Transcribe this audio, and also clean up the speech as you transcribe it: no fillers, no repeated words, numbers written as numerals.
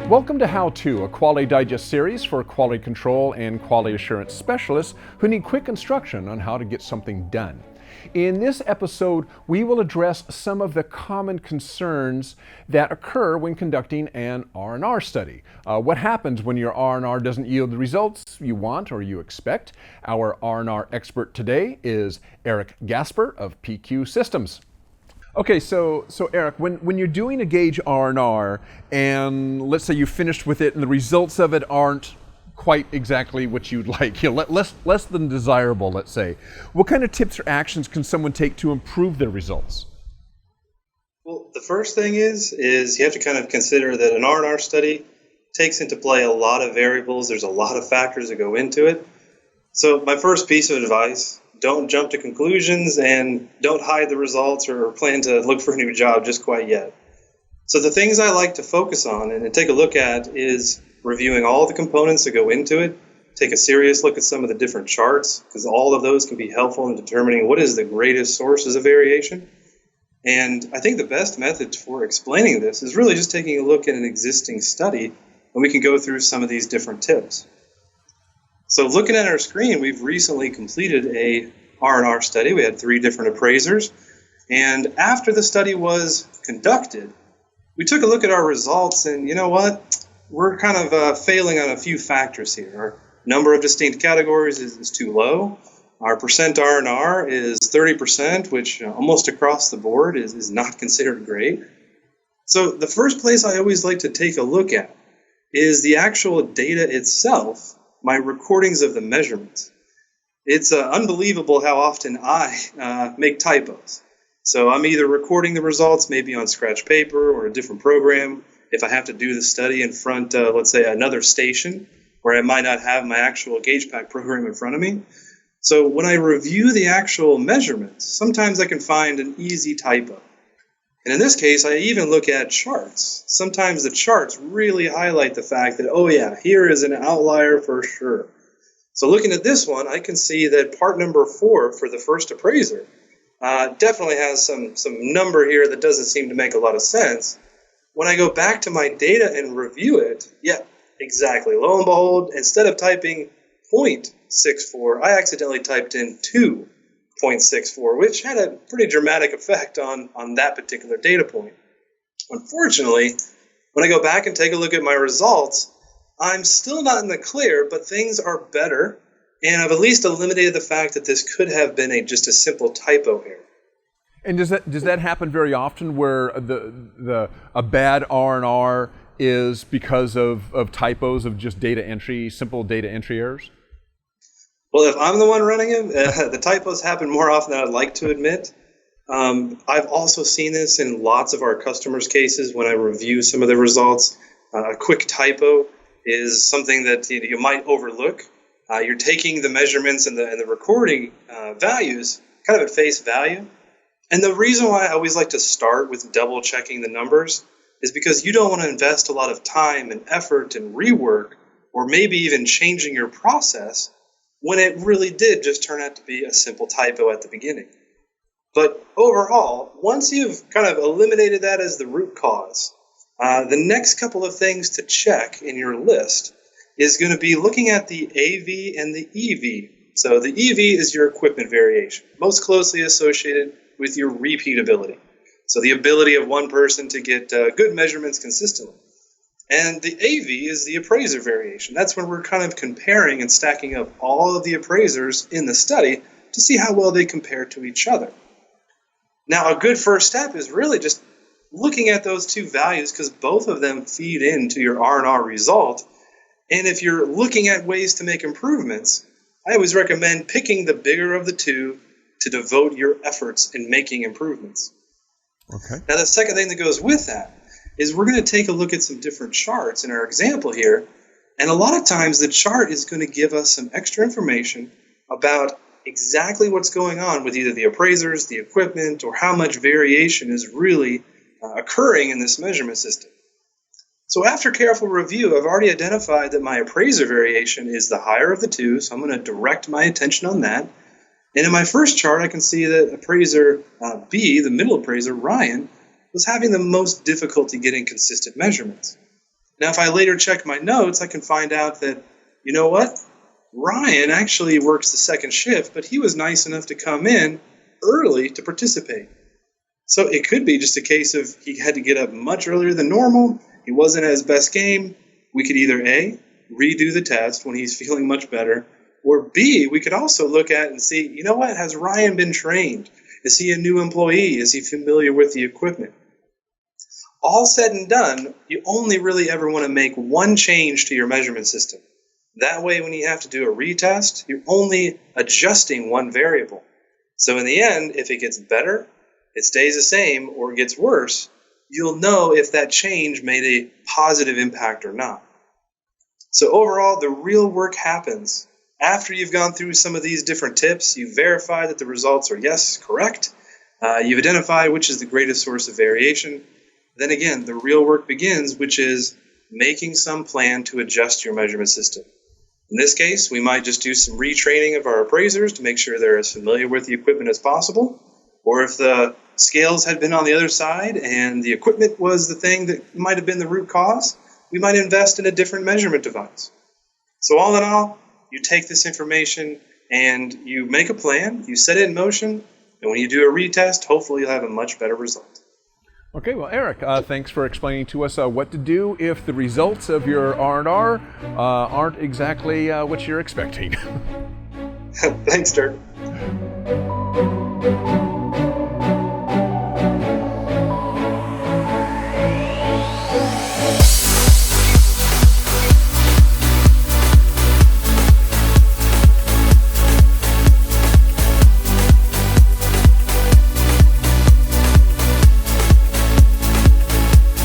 Welcome to How To, a Quality Digest series for quality control and quality assurance specialists who need quick instruction on how to get something done. In this episode, we will address some of the common concerns that occur when conducting an R&R study. What happens when your R&R doesn't yield the results you want or you expect? Our R&R expert today is Eric Gasper of PQ Systems. Okay, so Eric, when you're doing a Gage R&R and let's say you finished with it and the results of it aren't quite exactly what you'd like, less than desirable, let's say, what kind of tips or actions can someone take to improve their results? Well, the first thing is you have to kind of consider that an R&R study takes into play a lot of variables. There's a lot of factors that go into it. So my first piece of advice: don't jump to conclusions and don't hide the results or plan to look for a new job just quite yet. So the things I like to focus on and take a look at is reviewing all the components that go into it. Take a serious look at some of the different charts, because all of those can be helpful in determining what is the greatest sources of variation. And I think the best method for explaining this is really just taking a look at an existing study, and we can go through some of these different tips. So looking at our screen, we've recently completed a R&R study. We had 3 different appraisers. And after the study was conducted, we took a look at our results, and you know what? We're kind of failing on a few factors here. Our number of distinct categories is too low. Our percent R&R is 30%, which almost across the board is not considered great. So the first place I always like to take a look at is the actual data itself, my recordings of the measurements. It's unbelievable how often I make typos. So I'm either recording the results maybe on scratch paper or a different program. If I have to do the study in front of, let's say, another station where I might not have my actual GagePak program in front of me. So when I review the actual measurements, sometimes I can find an easy typo. And in this case, I even look at charts. Sometimes the charts really highlight the fact that, oh yeah, here is an outlier for sure. So looking at this one, I can see that part number 4 for the first appraiser definitely has some number here that doesn't seem to make a lot of sense. When I go back to my data and review it, yeah, exactly. Lo and behold, instead of typing 0.64, I accidentally typed in 2.64, which had a pretty dramatic effect on that particular data point. Unfortunately, when I go back and take a look at my results, I'm still not in the clear, but things are better, and I've at least eliminated the fact that this could have been just a simple typo error. And does that happen very often, where a bad R&R is because of typos, of just data entry, simple data entry errors? Well, if I'm the one running it, the typos happen more often than I'd like to admit. I've also seen this in lots of our customers' cases when I review some of the results. A quick typo is something that you might overlook. You're taking the measurements and the recording values kind of at face value. And the reason why I always like to start with double checking the numbers is because you don't want to invest a lot of time and effort and rework, or maybe even changing your process, when it really did just turn out to be a simple typo at the beginning. But overall, once you've kind of eliminated that as the root cause, the next couple of things to check in your list is going to be looking at the AV and the EV. So the EV is your equipment variation, most closely associated with your repeatability. So the ability of one person to get good measurements consistently. And the AV is the appraiser variation. That's when we're kind of comparing and stacking up all of the appraisers in the study to see how well they compare to each other. Now, a good first step is really just looking at those two values, because both of them feed into your R&R result. And if you're looking at ways to make improvements, I always recommend picking the bigger of the two to devote your efforts in making improvements. Okay. Now, the second thing that goes with that is we're going to take a look at some different charts in our example here. And a lot of times the chart is going to give us some extra information about exactly what's going on with either the appraisers, the equipment, or how much variation is really occurring in this measurement system. So after careful review, I've already identified that my appraiser variation is the higher of the two, so I'm going to direct my attention on that. And in my first chart, I can see that appraiser B, the middle appraiser, Ryan, was having the most difficulty getting consistent measurements. Now, if I later check my notes, I can find out that, you know what? Ryan actually works the second shift, but he was nice enough to come in early to participate. So it could be just a case of he had to get up much earlier than normal. He wasn't at his best game. We could either A, redo the test when he's feeling much better, or B, we could also look at and see, you know what, has Ryan been trained? Is he a new employee? Is he familiar with the equipment? All said and done, you only really ever want to make one change to your measurement system. That way, when you have to do a retest, you're only adjusting one variable. So in the end, if it gets better, it stays the same, or it gets worse, you'll know if that change made a positive impact or not. So overall, the real work happens after you've gone through some of these different tips. You verify that the results are, yes, correct. You've identified which is the greatest source of variation. Then again, the real work begins, which is making some plan to adjust your measurement system. In this case, we might just do some retraining of our appraisers to make sure they're as familiar with the equipment as possible. Or if the scales had been on the other side and the equipment was the thing that might have been the root cause, we might invest in a different measurement device. So all in all, you take this information and you make a plan, you set it in motion, and when you do a retest, hopefully you'll have a much better result. Okay, well, Eric, thanks for explaining to us what to do if the results of your R&R aren't exactly what you're expecting. Thanks, Dirk.